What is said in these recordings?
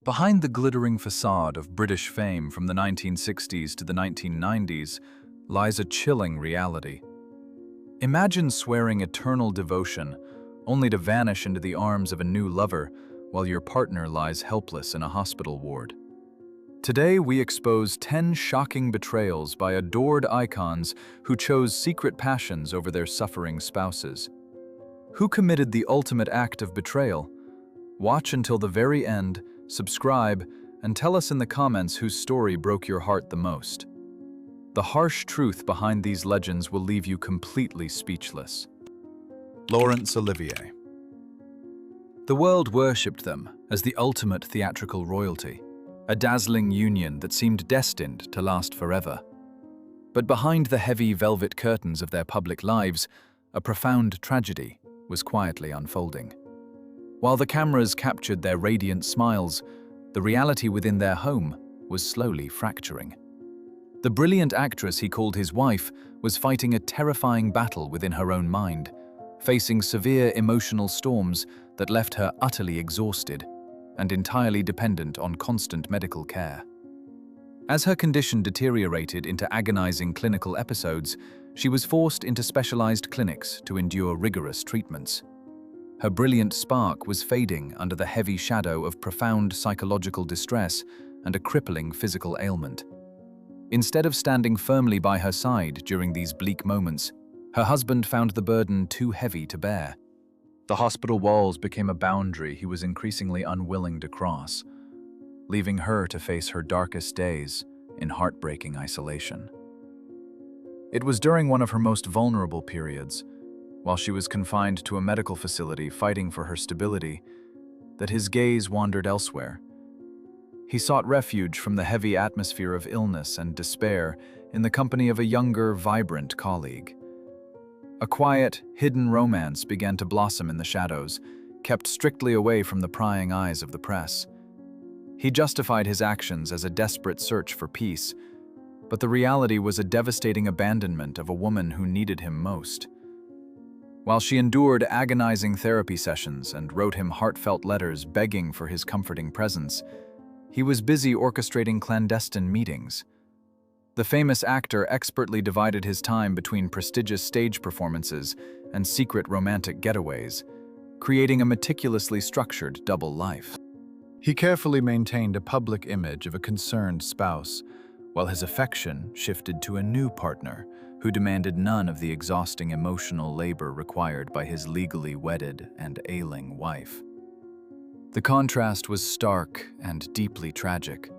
Behind the glittering facade of British fame from the 1960s to the 1990s lies a chilling reality. Imagine swearing eternal devotion, only to vanish into the arms of a new lover while your partner lies helpless in a hospital ward. Today, we expose 10 shocking betrayals by adored icons who chose secret passions over their suffering spouses. Who committed the ultimate act of betrayal? Watch until the very end, subscribe, and tell us in the comments whose story broke your heart the most. The harsh truth behind these legends will leave you completely speechless. Laurence Olivier. The world worshipped them as the ultimate theatrical royalty, a dazzling union that seemed destined to last forever. But behind the heavy velvet curtains of their public lives, a profound tragedy was quietly unfolding. While the cameras captured their radiant smiles, the reality within their home was slowly fracturing. The brilliant actress he called his wife was fighting a terrifying battle within her own mind, facing severe emotional storms that left her utterly exhausted and entirely dependent on constant medical care. As her condition deteriorated into agonizing clinical episodes, she was forced into specialized clinics to endure rigorous treatments. Her brilliant spark was fading under the heavy shadow of profound psychological distress and a crippling physical ailment. Instead of standing firmly by her side during these bleak moments, her husband found the burden too heavy to bear. The hospital walls became a boundary he was increasingly unwilling to cross, leaving her to face her darkest days in heartbreaking isolation. It was during one of her most vulnerable periods, while she was confined to a medical facility fighting for her stability, that his gaze wandered elsewhere. He sought refuge from the heavy atmosphere of illness and despair in the company of a younger, vibrant colleague. A quiet, hidden romance began to blossom in the shadows, kept strictly away from the prying eyes of the press. He justified his actions as a desperate search for peace, but the reality was a devastating abandonment of a woman who needed him most. While she endured agonizing therapy sessions and wrote him heartfelt letters begging for his comforting presence, he was busy orchestrating clandestine meetings. The famous actor expertly divided his time between prestigious stage performances and secret romantic getaways, creating a meticulously structured double life. He carefully maintained a public image of a concerned spouse, while his affection shifted to a new partner who demanded none of the exhausting emotional labor required by his legally wedded and ailing wife. The contrast was stark and deeply tragic.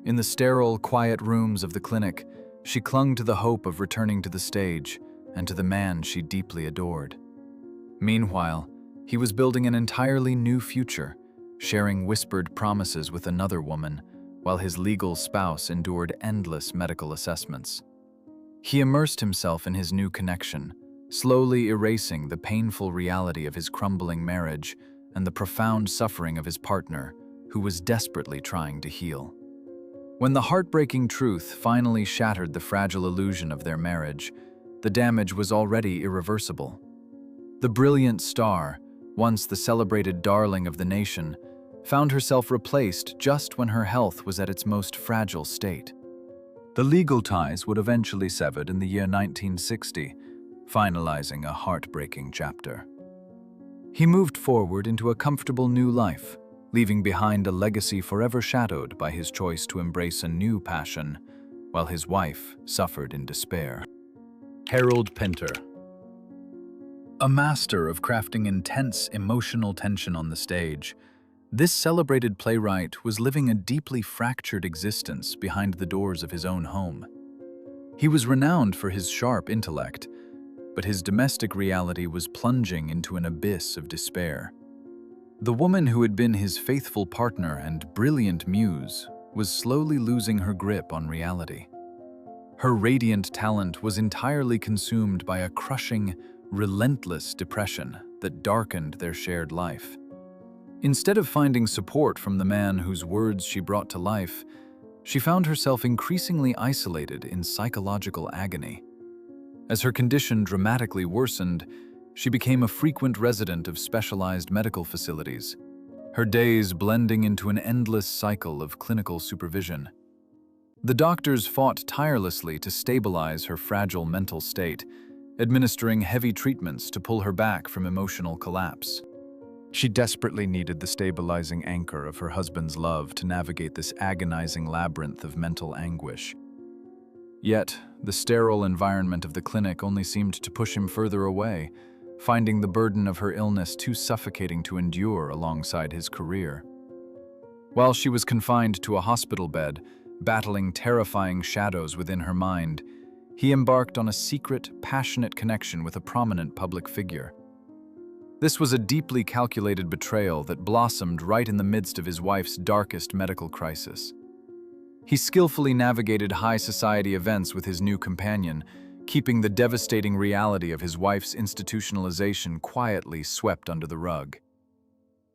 In the sterile, quiet rooms of the clinic, she clung to the hope of returning to the stage and to the man she deeply adored. Meanwhile, he was building an entirely new future, sharing whispered promises with another woman, while his legal spouse endured endless medical assessments. He immersed himself in his new connection, slowly erasing the painful reality of his crumbling marriage and the profound suffering of his partner, who was desperately trying to heal. When the heartbreaking truth finally shattered the fragile illusion of their marriage, the damage was already irreversible. The brilliant star, once the celebrated darling of the nation, found herself replaced just when her health was at its most fragile state. The legal ties would eventually severed in the year 1960, finalizing a heartbreaking chapter. He moved forward into a comfortable new life, leaving behind a legacy forever shadowed by his choice to embrace a new passion, while his wife suffered in despair. Harold Pinter. A master of crafting intense emotional tension on the stage, this celebrated playwright was living a deeply fractured existence behind the doors of his own home. He was renowned for his sharp intellect, but his domestic reality was plunging into an abyss of despair. The woman who had been his faithful partner and brilliant muse was slowly losing her grip on reality. Her radiant talent was entirely consumed by a crushing, relentless depression that darkened their shared life. Instead of finding support from the man whose words she brought to life, she found herself increasingly isolated in psychological agony. As her condition dramatically worsened, she became a frequent resident of specialized medical facilities, her days blending into an endless cycle of clinical supervision. The doctors fought tirelessly to stabilize her fragile mental state, administering heavy treatments to pull her back from emotional collapse. She desperately needed the stabilizing anchor of her husband's love to navigate this agonizing labyrinth of mental anguish. Yet, the sterile environment of the clinic only seemed to push him further away, finding the burden of her illness too suffocating to endure alongside his career. While she was confined to a hospital bed, battling terrifying shadows within her mind, he embarked on a secret, passionate connection with a prominent public figure. This was a deeply calculated betrayal that blossomed right in the midst of his wife's darkest medical crisis. He skillfully navigated high society events with his new companion, keeping the devastating reality of his wife's institutionalization quietly swept under the rug.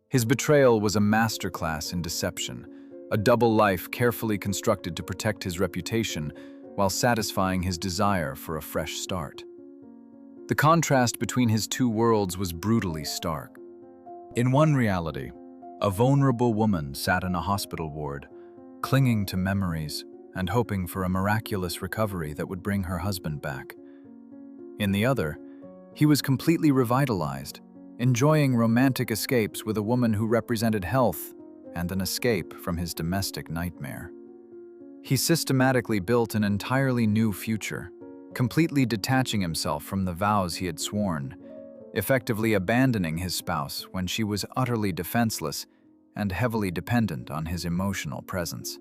His betrayal was a masterclass in deception, a double life carefully constructed to protect his reputation while satisfying his desire for a fresh start. The contrast between his two worlds was brutally stark. In one reality, a vulnerable woman sat in a hospital ward, clinging to memories and hoping for a miraculous recovery that would bring her husband back. In the other, he was completely revitalized, enjoying romantic escapes with a woman who represented health and an escape from his domestic nightmare. He systematically built an entirely new future, completely detaching himself from the vows he had sworn, effectively abandoning his spouse when she was utterly defenseless and heavily dependent on his emotional presence.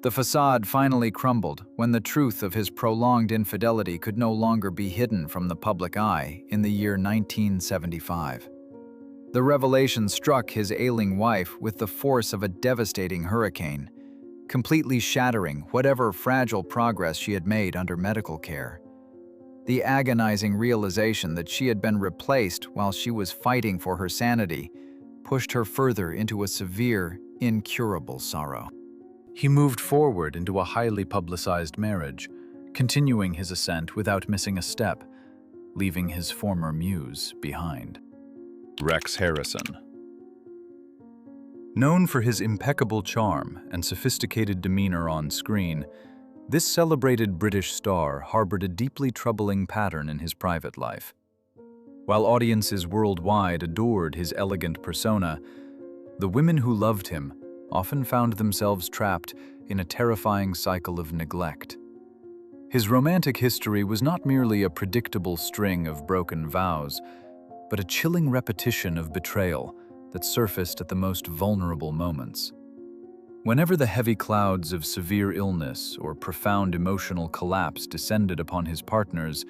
The facade finally crumbled when the truth of his prolonged infidelity could no longer be hidden from the public eye in the year 1975. The revelation struck his ailing wife with the force of a devastating hurricane, completely shattering whatever fragile progress she had made under medical care. The agonizing realization that she had been replaced while she was fighting for her sanity pushed her further into a severe, incurable sorrow. He moved forward into a highly publicized marriage, continuing his ascent without missing a step, leaving his former muse behind. Rex Harrison. Known for his impeccable charm and sophisticated demeanor on screen, this celebrated British star harbored a deeply troubling pattern in his private life. While audiences worldwide adored his elegant persona, the women who loved him often found themselves trapped in a terrifying cycle of neglect. His romantic history was not merely a predictable string of broken vows, but a chilling repetition of betrayal that surfaced at the most vulnerable moments. Whenever the heavy clouds of severe illness or profound emotional collapse descended upon his partners,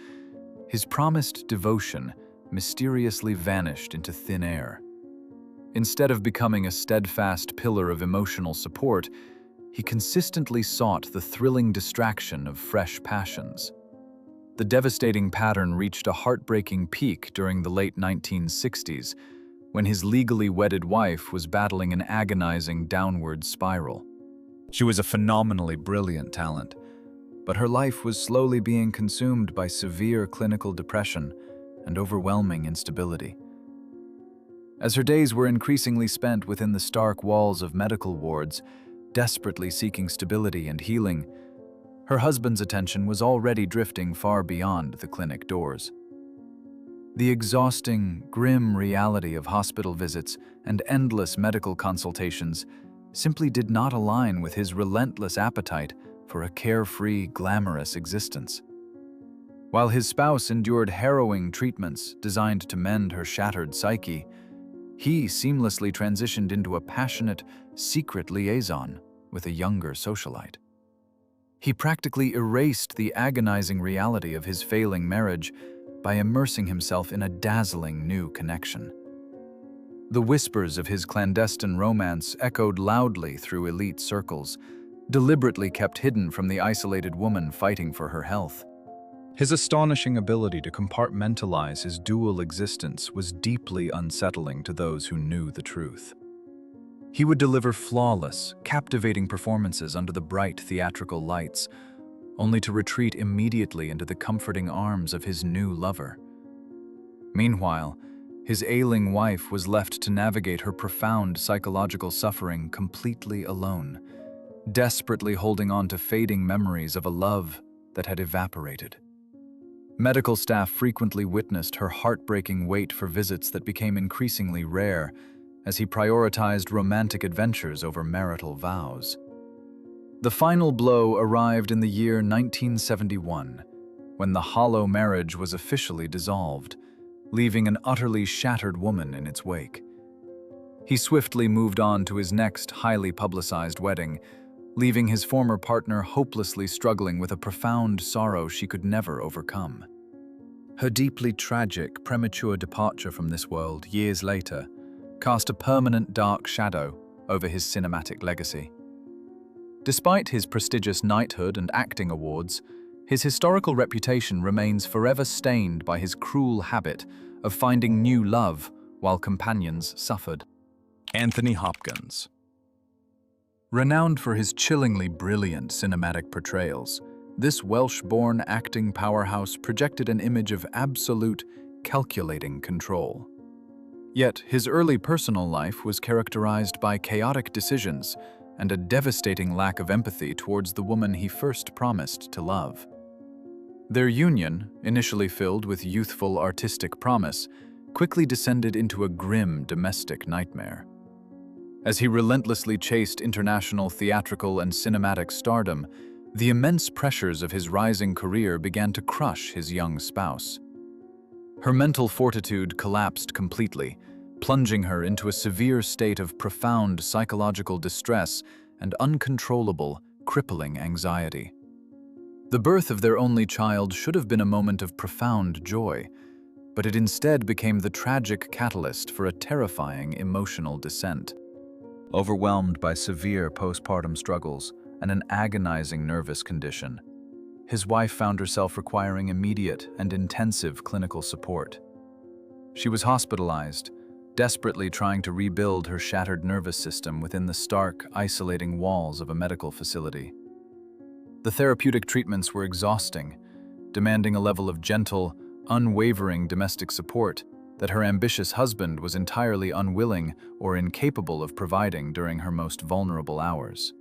his promised devotion mysteriously vanished into thin air. Instead of becoming a steadfast pillar of emotional support, he consistently sought the thrilling distraction of fresh passions. The devastating pattern reached a heartbreaking peak during the late 1960s, when his legally wedded wife was battling an agonizing downward spiral. She was a phenomenally brilliant talent, but her life was slowly being consumed by severe clinical depression and overwhelming instability. As her days were increasingly spent within the stark walls of medical wards, desperately seeking stability and healing, her husband's attention was already drifting far beyond the clinic doors. The exhausting, grim reality of hospital visits and endless medical consultations simply did not align with his relentless appetite for a carefree, glamorous existence. While his spouse endured harrowing treatments designed to mend her shattered psyche, he seamlessly transitioned into a passionate, secret liaison with a younger socialite. He practically erased the agonizing reality of his failing marriage by immersing himself in a dazzling new connection. The whispers of his clandestine romance echoed loudly through elite circles, deliberately kept hidden from the isolated woman fighting for her health. His astonishing ability to compartmentalize his dual existence was deeply unsettling to those who knew the truth. He would deliver flawless, captivating performances under the bright theatrical lights, only to retreat immediately into the comforting arms of his new lover. Meanwhile, His ailing wife was left to navigate her profound psychological suffering completely alone, desperately holding on to fading memories of a love that had evaporated. Medical staff frequently witnessed her heartbreaking wait for visits that became increasingly rare as he prioritized romantic adventures over marital vows. The final blow arrived in the year 1971, when the hollow marriage was officially dissolved, leaving an utterly shattered woman in its wake. He swiftly moved on to his next highly publicized wedding, leaving his former partner hopelessly struggling with a profound sorrow she could never overcome. Her deeply tragic, premature departure from this world years later cast a permanent dark shadow over his cinematic legacy. Despite his prestigious knighthood and acting awards, his historical reputation remains forever stained by his cruel habit of finding new love while companions suffered. Anthony Hopkins. Renowned for his chillingly brilliant cinematic portrayals, this Welsh-born acting powerhouse projected an image of absolute, calculating control. Yet his early personal life was characterized by chaotic decisions and a devastating lack of empathy towards the woman he first promised to love. Their union, initially filled with youthful artistic promise, quickly descended into a grim domestic nightmare. As he relentlessly chased international theatrical and cinematic stardom, the immense pressures of his rising career began to crush his young spouse. Her mental fortitude collapsed completely, plunging her into a severe state of profound psychological distress and uncontrollable, crippling anxiety. The birth of their only child should have been a moment of profound joy, but it instead became the tragic catalyst for a terrifying emotional descent. Overwhelmed by severe postpartum struggles and an agonizing nervous condition, his wife found herself requiring immediate and intensive clinical support. She was hospitalized, desperately trying to rebuild her shattered nervous system within the stark, isolating walls of a medical facility. The therapeutic treatments were exhausting, demanding a level of gentle, unwavering domestic support that her ambitious husband was entirely unwilling or incapable of providing during her most vulnerable hours.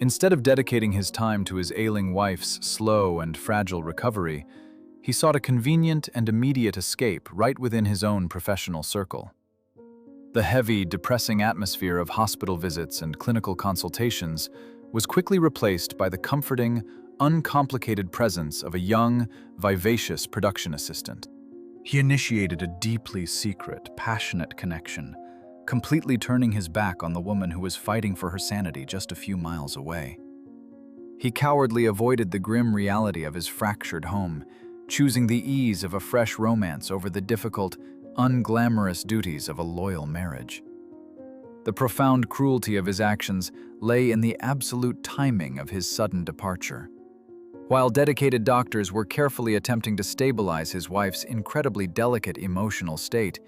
Instead of dedicating his time to his ailing wife's slow and fragile recovery, he sought a convenient and immediate escape right within his own professional circle. The heavy, depressing atmosphere of hospital visits and clinical consultations was quickly replaced by the comforting, uncomplicated presence of a young, vivacious production assistant. He initiated a deeply secret, passionate connection, completely turning his back on the woman who was fighting for her sanity just a few miles away. He cowardly avoided the grim reality of his fractured home, choosing the ease of a fresh romance over the difficult, unglamorous duties of a loyal marriage. The profound cruelty of his actions lay in the absolute timing of his sudden departure. While dedicated doctors were carefully attempting to stabilize his wife's incredibly delicate emotional state,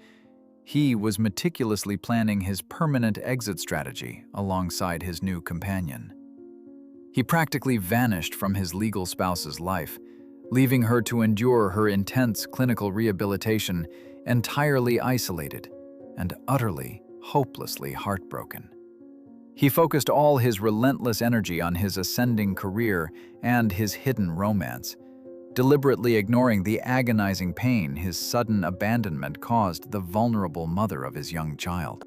he was meticulously planning his permanent exit strategy alongside his new companion. He practically vanished from his legal spouse's life, leaving her to endure her intense clinical rehabilitation entirely isolated and utterly, hopelessly heartbroken. He focused all his relentless energy on his ascending career and his hidden romance, deliberately ignoring the agonizing pain his sudden abandonment caused the vulnerable mother of his young child.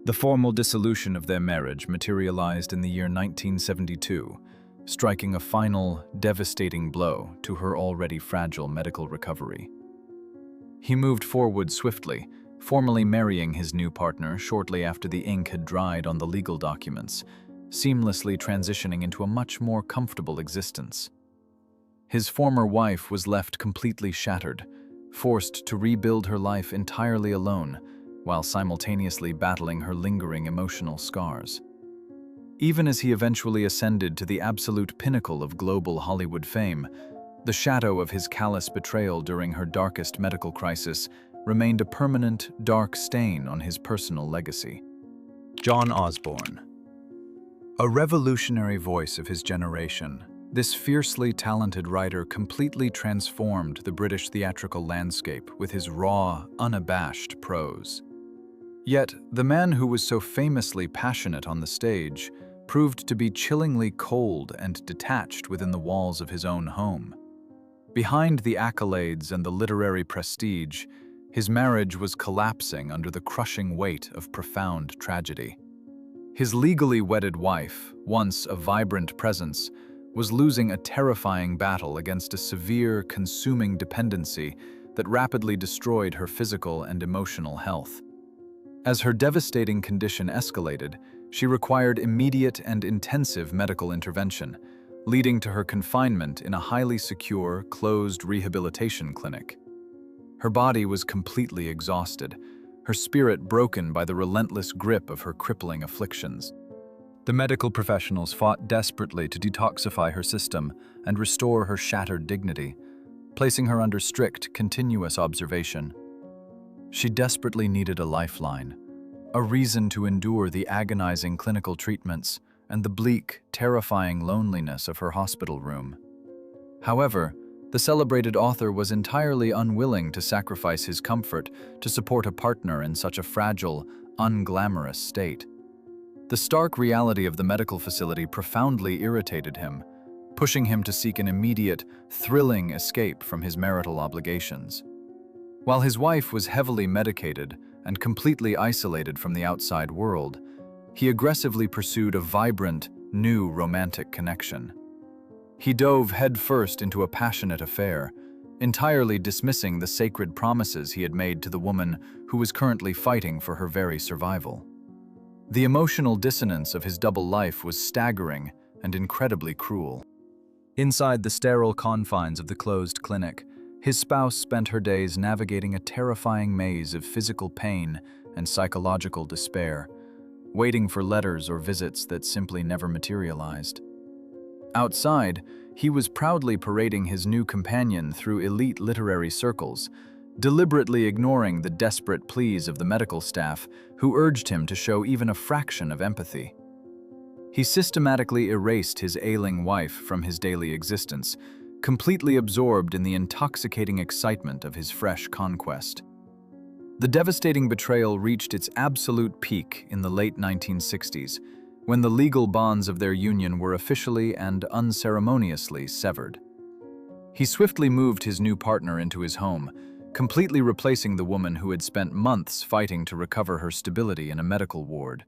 The formal dissolution of their marriage materialized in the year 1972, striking a final, devastating blow to her already fragile medical recovery. He moved forward swiftly, formally marrying his new partner shortly after the ink had dried on the legal documents, seamlessly transitioning into a much more comfortable existence. His former wife was left completely shattered, forced to rebuild her life entirely alone, while simultaneously battling her lingering emotional scars. Even as he eventually ascended to the absolute pinnacle of global Hollywood fame, the shadow of his callous betrayal during her darkest medical crisis remained a permanent, dark stain on his personal legacy. John Osborne. A revolutionary voice of his generation, This fiercely talented writer completely transformed the British theatrical landscape with his raw, unabashed prose. Yet, the man who was so famously passionate on the stage proved to be chillingly cold and detached within the walls of his own home. Behind the accolades and the literary prestige, his marriage was collapsing under the crushing weight of profound tragedy. His legally wedded wife, once a vibrant presence, was losing a terrifying battle against a severe, consuming dependency that rapidly destroyed her physical and emotional health. As her devastating condition escalated, she required immediate and intensive medical intervention, leading to her confinement in a highly secure, closed rehabilitation clinic. Her body was completely exhausted, her spirit broken by the relentless grip of her crippling afflictions. The medical professionals fought desperately to detoxify her system and restore her shattered dignity, placing her under strict, continuous observation. She desperately needed a lifeline, a reason to endure the agonizing clinical treatments and the bleak, terrifying loneliness of her hospital room. However, the celebrated author was entirely unwilling to sacrifice his comfort to support a partner in such a fragile, unglamorous state. The stark reality of the medical facility profoundly irritated him, pushing him to seek an immediate, thrilling escape from his marital obligations. While his wife was heavily medicated and completely isolated from the outside world, he aggressively pursued a vibrant, new romantic connection. He dove headfirst into a passionate affair, entirely dismissing the sacred promises he had made to the woman who was currently fighting for her very survival. The emotional dissonance of his double life was staggering and incredibly cruel. Inside the sterile confines of the closed clinic, his spouse spent her days navigating a terrifying maze of physical pain and psychological despair, waiting for letters or visits that simply never materialized. Outside, he was proudly parading his new companion through elite literary circles, deliberately ignoring the desperate pleas of the medical staff who urged him to show even a fraction of empathy. He systematically erased his ailing wife from his daily existence, completely absorbed in the intoxicating excitement of his fresh conquest. The devastating betrayal reached its absolute peak in the late 1960s, when the legal bonds of their union were officially and unceremoniously severed. He swiftly moved his new partner into his home, completely replacing the woman who had spent months fighting to recover her stability in a medical ward.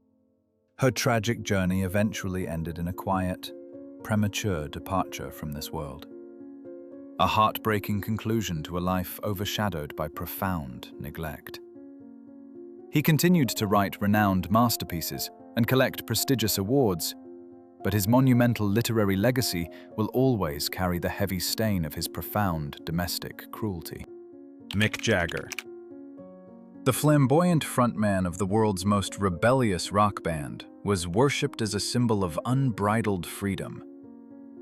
Her tragic journey eventually ended in a quiet, premature departure from this world. A heartbreaking conclusion to a life overshadowed by profound neglect. He continued to write renowned masterpieces and collect prestigious awards, but his monumental literary legacy will always carry the heavy stain of his profound domestic cruelty. Mick Jagger. The flamboyant frontman of the world's most rebellious rock band was worshipped as a symbol of unbridled freedom.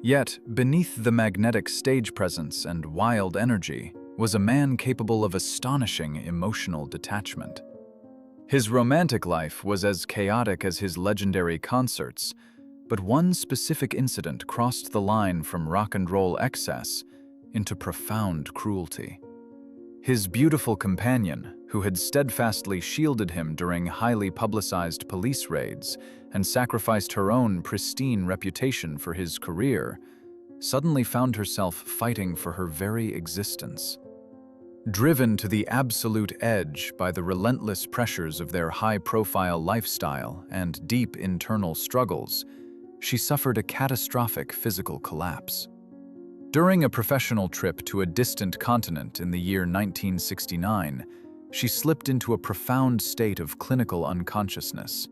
Yet, beneath the magnetic stage presence and wild energy was a man capable of astonishing emotional detachment. His romantic life was as chaotic as his legendary concerts, but one specific incident crossed the line from rock and roll excess into profound cruelty. His beautiful companion, who had steadfastly shielded him during highly publicized police raids and sacrificed her own pristine reputation for his career, suddenly found herself fighting for her very existence. Driven to the absolute edge by the relentless pressures of their high-profile lifestyle and deep internal struggles, she suffered a catastrophic physical collapse. During a professional trip to a distant continent in the year 1969, she slipped into a profound state of clinical unconsciousness.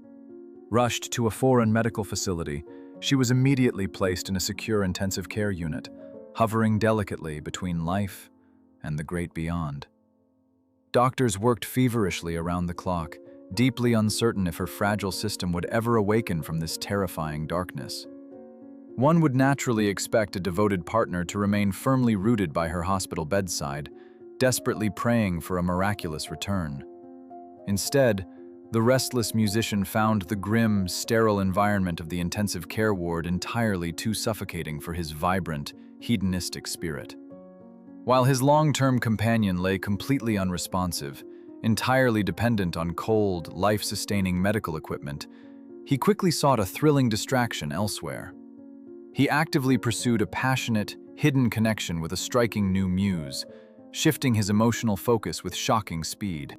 Rushed to a foreign medical facility, she was immediately placed in a secure intensive care unit, hovering delicately between life and the great beyond. Doctors worked feverishly around the clock, deeply uncertain if her fragile system would ever awaken from this terrifying darkness. One would naturally expect a devoted partner to remain firmly rooted by her hospital bedside, desperately praying for a miraculous return. Instead, The restless musician found the grim, sterile environment of the intensive care ward entirely too suffocating for his vibrant, hedonistic spirit. While his long-term companion lay completely unresponsive, entirely dependent on cold, life-sustaining medical equipment, he quickly sought a thrilling distraction elsewhere. He actively pursued a passionate, hidden connection with a striking new muse, shifting his emotional focus with shocking speed.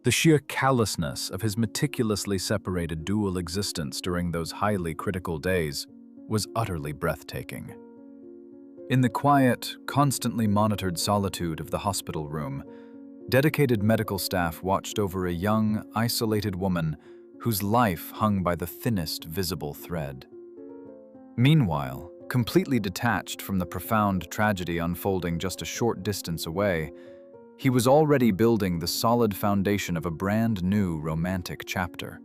The sheer callousness of his meticulously separated dual existence during those highly critical days was utterly breathtaking. In the quiet, constantly monitored solitude of the hospital room, dedicated medical staff watched over a young, isolated woman whose life hung by the thinnest visible thread. Meanwhile, completely detached from the profound tragedy unfolding just a short distance away, he was already building the solid foundation of a brand new romantic chapter.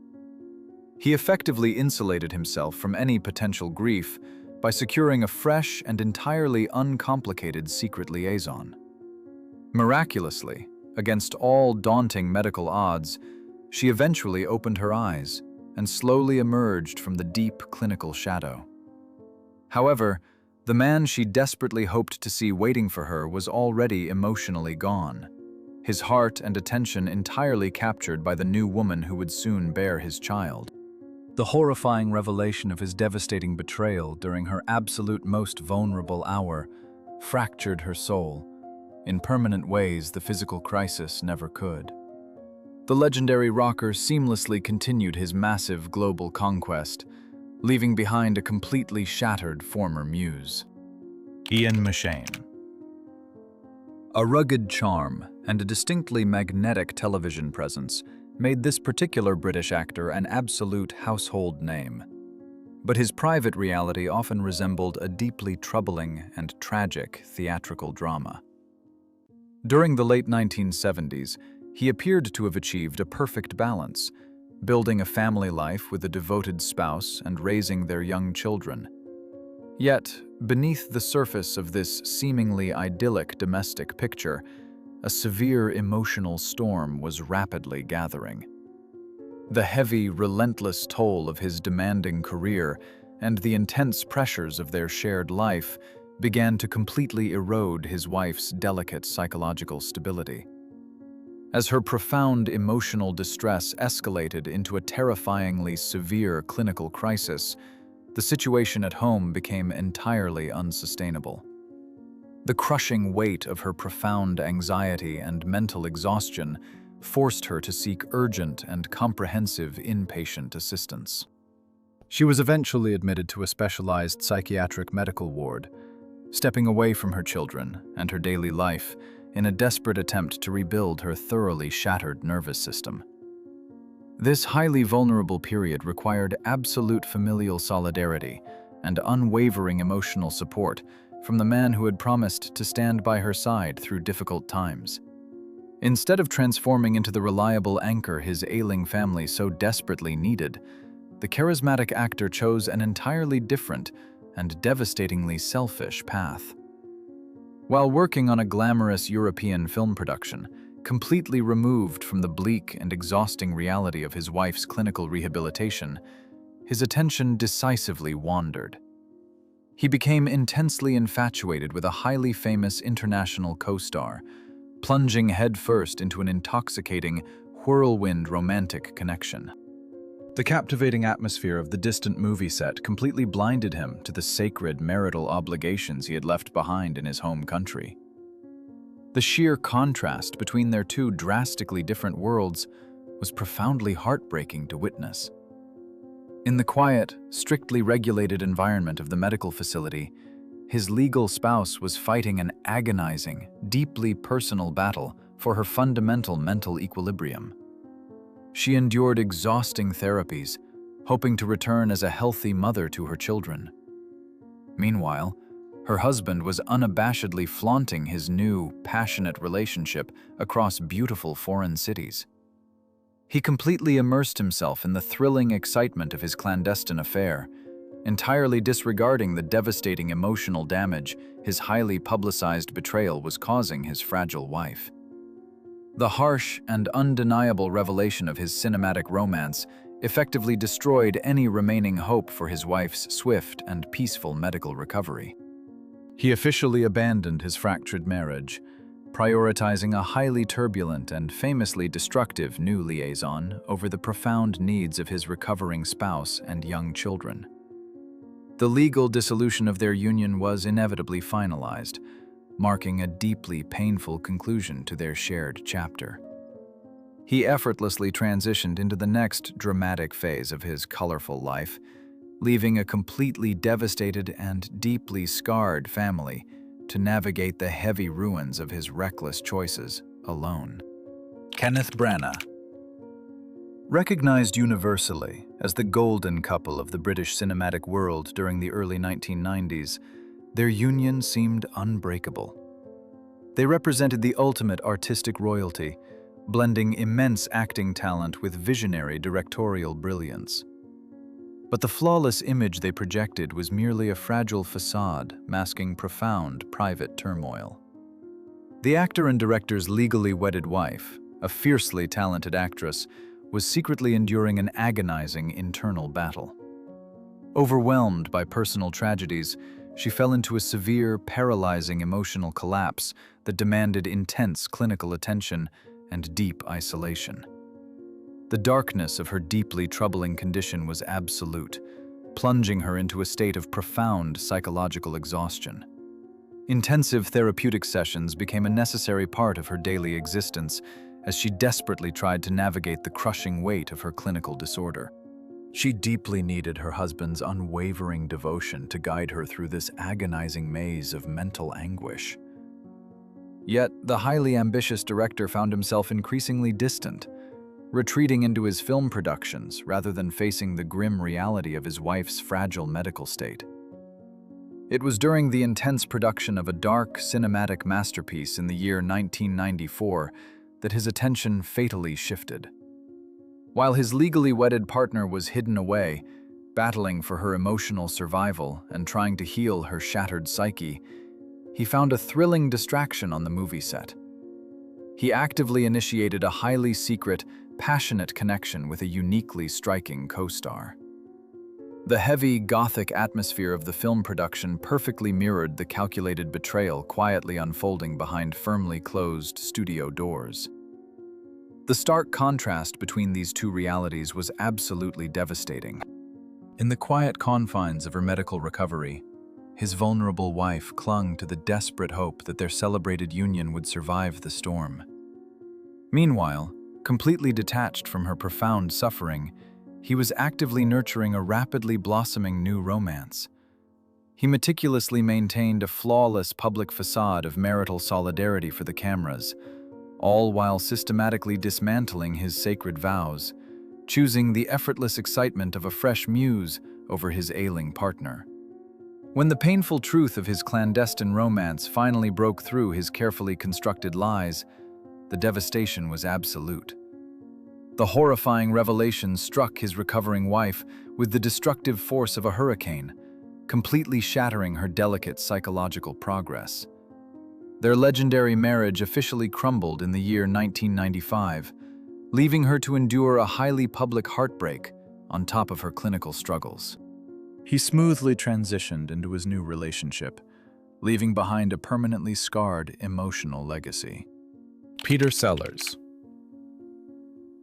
He effectively insulated himself from any potential grief by securing a fresh and entirely uncomplicated secret liaison. Miraculously, against all daunting medical odds, she eventually opened her eyes and slowly emerged from the deep clinical shadow. However, the man she desperately hoped to see waiting for her was already emotionally gone, his heart and attention entirely captured by the new woman who would soon bear his child. The horrifying revelation of his devastating betrayal during her absolute most vulnerable hour fractured her soul in permanent ways the physical crisis never could. The legendary rocker seamlessly continued his massive global conquest, leaving behind a completely shattered former muse. Ian McShane. A rugged charm and a distinctly magnetic television presence made this particular British actor an absolute household name. But his private reality often resembled a deeply troubling and tragic theatrical drama. During the late 1970s, he appeared to have achieved a perfect balance, building a family life with a devoted spouse and raising their young children. Yet, beneath the surface of this seemingly idyllic domestic picture, a severe emotional storm was rapidly gathering. The heavy, relentless toll of his demanding career and the intense pressures of their shared life began to completely erode his wife's delicate psychological stability. As her profound emotional distress escalated into a terrifyingly severe clinical crisis, the situation at home became entirely unsustainable. The crushing weight of her profound anxiety and mental exhaustion forced her to seek urgent and comprehensive inpatient assistance. She was eventually admitted to a specialized psychiatric medical ward, stepping away from her children and her daily life in a desperate attempt to rebuild her thoroughly shattered nervous system. This highly vulnerable period required absolute familial solidarity and unwavering emotional support from the man who had promised to stand by her side through difficult times. Instead of transforming into the reliable anchor his ailing family so desperately needed, the charismatic actor chose an entirely different and devastatingly selfish path. While working on a glamorous European film production, completely removed from the bleak and exhausting reality of his wife's clinical rehabilitation, his attention decisively wandered. He became intensely infatuated with a highly famous international co-star, plunging headfirst into an intoxicating, whirlwind romantic connection. The captivating atmosphere of the distant movie set completely blinded him to the sacred marital obligations he had left behind in his home country. The sheer contrast between their two drastically different worlds was profoundly heartbreaking to witness. In the quiet, strictly regulated environment of the medical facility, his legal spouse was fighting an agonizing, deeply personal battle for her fundamental mental equilibrium. She endured exhausting therapies, hoping to return as a healthy mother to her children. Meanwhile, her husband was unabashedly flaunting his new, passionate relationship across beautiful foreign cities. He completely immersed himself in the thrilling excitement of his clandestine affair, entirely disregarding the devastating emotional damage his highly publicized betrayal was causing his fragile wife. The harsh and undeniable revelation of his cinematic romance effectively destroyed any remaining hope for his wife's swift and peaceful medical recovery. He officially abandoned his fractured marriage, prioritizing a highly turbulent and famously destructive new liaison over the profound needs of his recovering spouse and young children. The legal dissolution of their union was inevitably finalized, marking a deeply painful conclusion to their shared chapter. He effortlessly transitioned into the next dramatic phase of his colorful life, leaving a completely devastated and deeply scarred family to navigate the heavy ruins of his reckless choices alone. Kenneth Branagh. Recognized universally as the golden couple of the British cinematic world during the early 1990s, their union seemed unbreakable. They represented the ultimate artistic royalty, blending immense acting talent with visionary directorial brilliance. But the flawless image they projected was merely a fragile facade masking profound private turmoil. The actor and director's legally wedded wife, a fiercely talented actress, was secretly enduring an agonizing internal battle. Overwhelmed by personal tragedies, she fell into a severe, paralyzing emotional collapse that demanded intense clinical attention and deep isolation. The darkness of her deeply troubling condition was absolute, plunging her into a state of profound psychological exhaustion. Intensive therapeutic sessions became a necessary part of her daily existence as she desperately tried to navigate the crushing weight of her clinical disorder. She deeply needed her husband's unwavering devotion to guide her through this agonizing maze of mental anguish. Yet, the highly ambitious director found himself increasingly distant, retreating into his film productions rather than facing the grim reality of his wife's fragile medical state. It was during the intense production of a dark, cinematic masterpiece in the year 1994 that his attention fatally shifted. While his legally wedded partner was hidden away, battling for her emotional survival and trying to heal her shattered psyche, he found a thrilling distraction on the movie set. He actively initiated a highly secret, passionate connection with a uniquely striking co-star. The heavy, gothic atmosphere of the film production perfectly mirrored the calculated betrayal quietly unfolding behind firmly closed studio doors. The stark contrast between these two realities was absolutely devastating. In the quiet confines of her medical recovery, his vulnerable wife clung to the desperate hope that their celebrated union would survive the storm. Meanwhile, completely detached from her profound suffering, he was actively nurturing a rapidly blossoming new romance. He meticulously maintained a flawless public facade of marital solidarity for the cameras, all while systematically dismantling his sacred vows, choosing the effortless excitement of a fresh muse over his ailing partner. When the painful truth of his clandestine romance finally broke through his carefully constructed lies, the devastation was absolute. The horrifying revelation struck his recovering wife with the destructive force of a hurricane, completely shattering her delicate psychological progress. Their legendary marriage officially crumbled in the year 1995, leaving her to endure a highly public heartbreak on top of her clinical struggles. He smoothly transitioned into his new relationship, leaving behind a permanently scarred emotional legacy. Peter Sellers.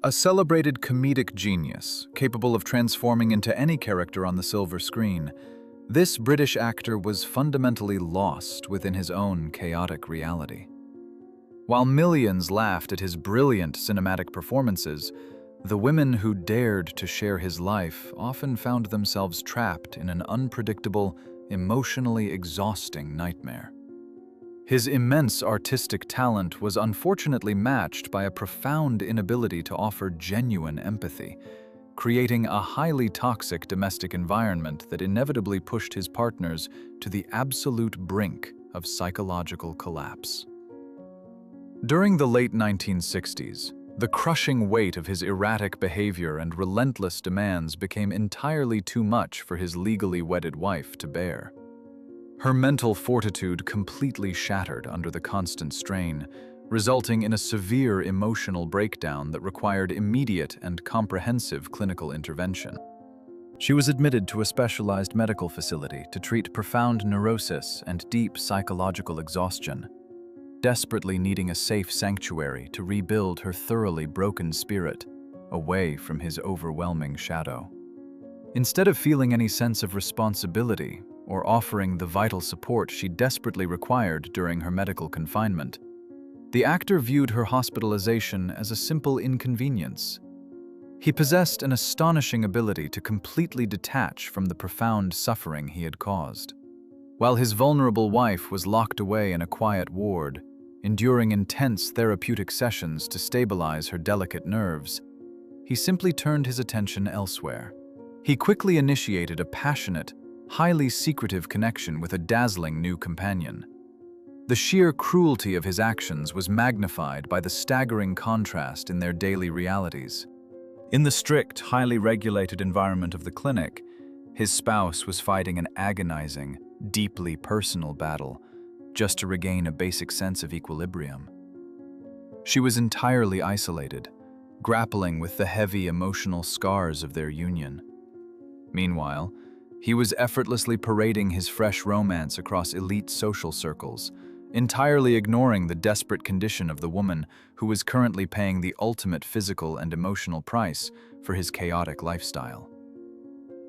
A celebrated comedic genius, capable of transforming into any character on the silver screen, this British actor was fundamentally lost within his own chaotic reality. While millions laughed at his brilliant cinematic performances, the women who dared to share his life often found themselves trapped in an unpredictable, emotionally exhausting nightmare. His immense artistic talent was unfortunately matched by a profound inability to offer genuine empathy, creating a highly toxic domestic environment that inevitably pushed his partners to the absolute brink of psychological collapse. During the late 1960s, the crushing weight of his erratic behavior and relentless demands became entirely too much for his legally wedded wife to bear. Her mental fortitude completely shattered under the constant strain, resulting in a severe emotional breakdown that required immediate and comprehensive clinical intervention. She was admitted to a specialized medical facility to treat profound neurosis and deep psychological exhaustion, desperately needing a safe sanctuary to rebuild her thoroughly broken spirit away from his overwhelming shadow. Instead of feeling any sense of responsibility or offering the vital support she desperately required during her medical confinement, the actor viewed her hospitalization as a simple inconvenience. He possessed an astonishing ability to completely detach from the profound suffering he had caused. While his vulnerable wife was locked away in a quiet ward, enduring intense therapeutic sessions to stabilize her delicate nerves, he simply turned his attention elsewhere. He quickly initiated a passionate, highly secretive connection with a dazzling new companion. The sheer cruelty of his actions was magnified by the staggering contrast in their daily realities. In the strict, highly regulated environment of the clinic, his spouse was fighting an agonizing, deeply personal battle just to regain a basic sense of equilibrium. She was entirely isolated, grappling with the heavy emotional scars of their union. Meanwhile, he was effortlessly parading his fresh romance across elite social circles, entirely ignoring the desperate condition of the woman who was currently paying the ultimate physical and emotional price for his chaotic lifestyle.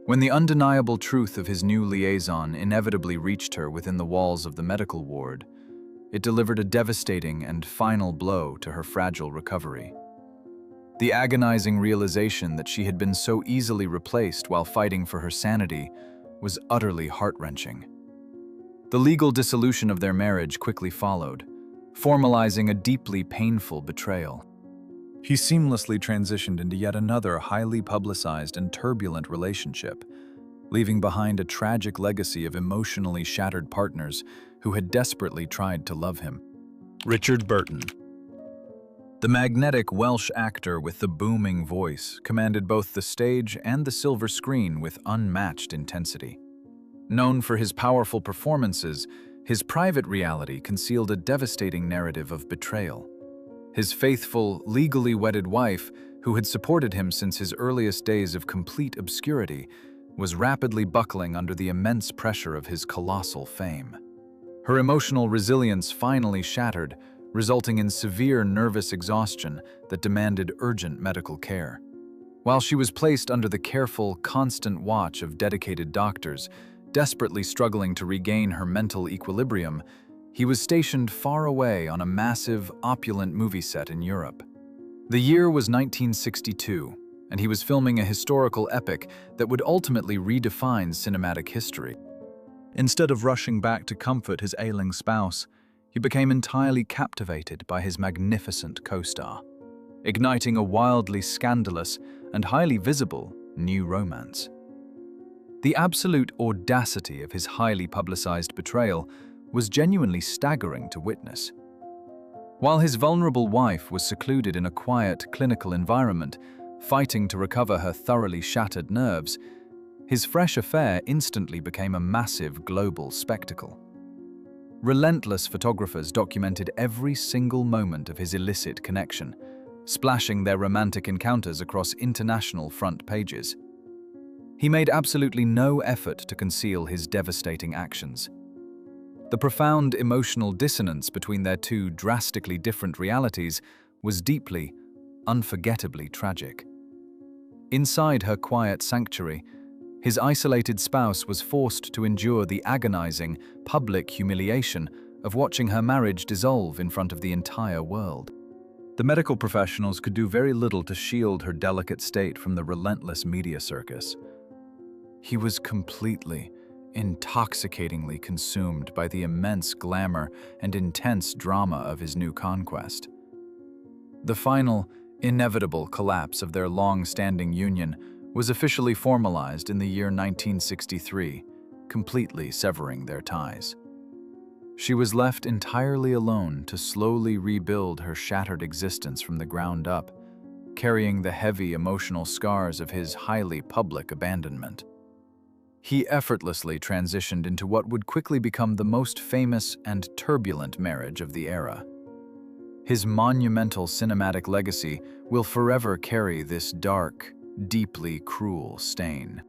When the undeniable truth of his new liaison inevitably reached her within the walls of the medical ward, it delivered a devastating and final blow to her fragile recovery. The agonizing realization that she had been so easily replaced while fighting for her sanity was utterly heart-wrenching. The legal dissolution of their marriage quickly followed, formalizing a deeply painful betrayal. He seamlessly transitioned into yet another highly publicized and turbulent relationship, leaving behind a tragic legacy of emotionally shattered partners who had desperately tried to love him. Richard Burton. The magnetic Welsh actor with the booming voice commanded both the stage and the silver screen with unmatched intensity. Known for his powerful performances, his private reality concealed a devastating narrative of betrayal. His faithful, legally wedded wife, who had supported him since his earliest days of complete obscurity, was rapidly buckling under the immense pressure of his colossal fame. Her emotional resilience finally shattered, resulting in severe nervous exhaustion that demanded urgent medical care. While she was placed under the careful, constant watch of dedicated doctors, desperately struggling to regain her mental equilibrium, he was stationed far away on a massive, opulent movie set in Europe. The year was 1962, and he was filming a historical epic that would ultimately redefine cinematic history. Instead of rushing back to comfort his ailing spouse, he became entirely captivated by his magnificent co-star, igniting a wildly scandalous and highly visible new romance. The absolute audacity of his highly publicized betrayal was genuinely staggering to witness. While his vulnerable wife was secluded in a quiet, clinical environment, fighting to recover her thoroughly shattered nerves, his fresh affair instantly became a massive global spectacle. Relentless photographers documented every single moment of his illicit connection, splashing their romantic encounters across international front pages. He made absolutely no effort to conceal his devastating actions. The profound emotional dissonance between their two drastically different realities was deeply, unforgettably tragic. Inside her quiet sanctuary, his isolated spouse was forced to endure the agonizing, public humiliation of watching her marriage dissolve in front of the entire world. The medical professionals could do very little to shield her delicate state from the relentless media circus. He was completely, intoxicatingly consumed by the immense glamour and intense drama of his new conquest. The final, inevitable collapse of their long-standing union was officially formalized in the year 1963, completely severing their ties. She was left entirely alone to slowly rebuild her shattered existence from the ground up, carrying the heavy emotional scars of his highly public abandonment. He effortlessly transitioned into what would quickly become the most famous and turbulent marriage of the era. His monumental cinematic legacy will forever carry this dark, deeply cruel stain.